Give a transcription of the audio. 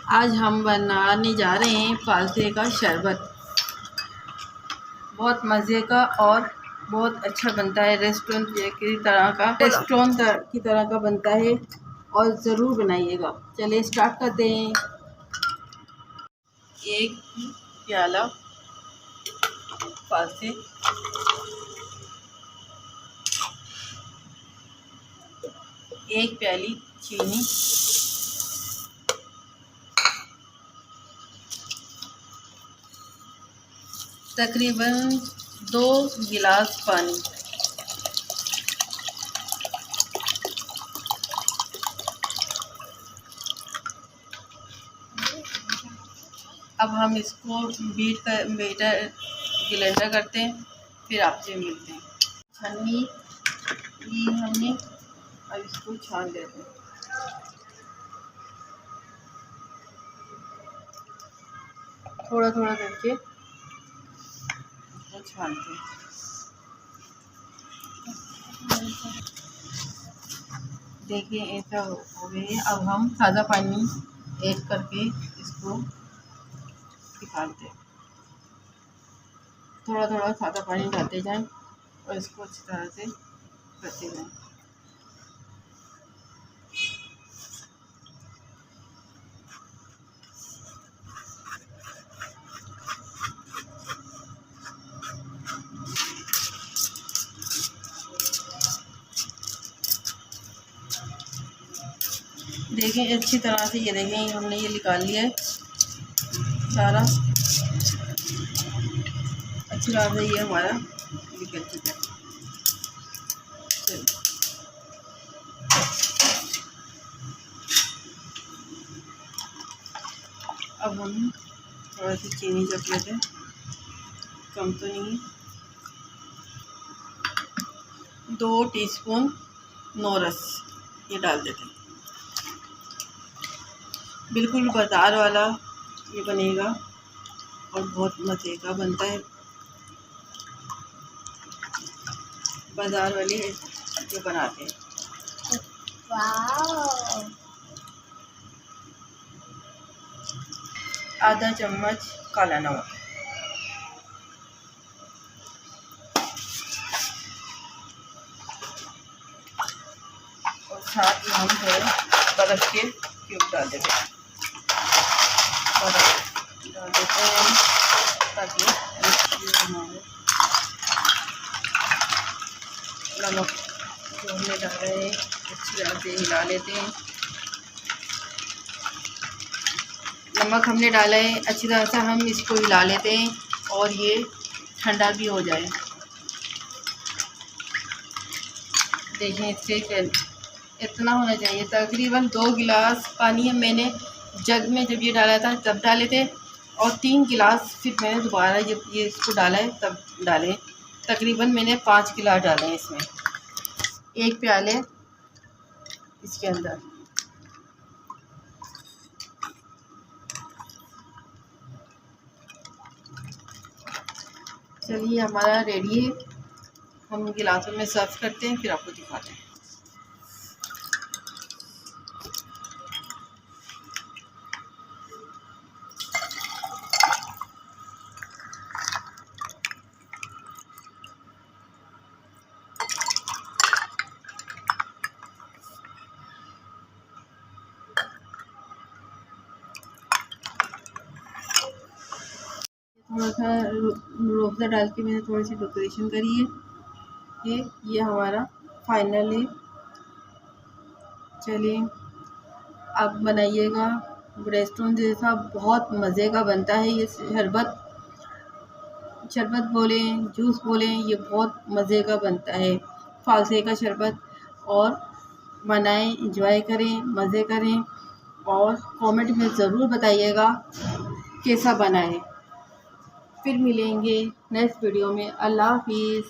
आज हम बनाने जा रहे हैं फालसे का शरबत। बहुत मज़े का और बहुत अच्छा बनता है। रेस्टोरेंट की तरह का बनता है और ज़रूर बनाइएगा। चलिए स्टार्ट करते हैं। 1 प्याला फालसे, 1 प्याली चीनी, तकरीबन 2 गिलास पानी, अब हम इसको ब्लेंडर करते हैं, फिर आपसे मिलते हैं। छन्नी ली हमने, अब इसको छान लेते हैं। थोड़ा थोड़ा करके इसको छानते हैं। देखिए ऐसा हो गया। अब हम ताज़ा पानी ऐड करके इसको निकालते हैं। थोड़ा थोड़ा सादा पानी डालते जाएं और इसको अच्छी तरह से करते जाएं। देखें अच्छी तरह से, ये देखें हमने ये निकाल लिया है सारा। अच्छी तरह से ये हमारा निकल चुका है। अब हम थोड़ा सी चीनी जब लेते हैं, कम तो नहीं, 2 टीस्पून नोरस ये डाल देते हैं। बिल्कुल बाज़ार वाला ये बनेगा और बहुत मज़े का बनता है। बाज़ार वाले जो बनाते हैं। वाओ। आधा चम्मच काला नमक, और साथ ही हम थोड़े बर्फ़ के क्यूब डाल देते हैं। बर्फ़ डाल देते हैं ताकि हमारे नमक जो हमने डाला है अच्छी तरह से हिला लेते हैं। नमक हमने डाला है, अच्छी तरह से हम इसको हिला लेते हैं और ये ठंडा भी हो जाए। देखें इससे इतना होना चाहिए। तकरीबन 2 गिलास पानी मैंने जग में जब ये डाला था तब डाले थे, और 3 गिलास फिर मैंने दोबारा जब ये इसको डाला है तब डाले। तकरीबन मैंने 5 गिलास डाले हैं इसमें, 1 प्याले इसके अंदर। चलिए हमारा रेडी है। हम गिलासों में सर्व करते हैं, फिर आपको दिखाते हैं। थोड़ा सा रूअफ़ज़ा डाल के मैंने थोड़ी सी डेकोरेशन करी है। ये हमारा फाइनल है। चलिए आप बनाइएगा। रेस्टोरेंट जैसा बहुत मज़े का बनता है ये शरबत बोलें, जूस बोलें, ये बहुत मज़े का बनता है फालसे का शरबत। और बनाएं, एंजॉय करें, मज़े करें, और कमेंट में ज़रूर बताइएगा कैसा बना है। फिर मिलेंगे नेक्स्ट वीडियो में। अल्लाह हाफिज़।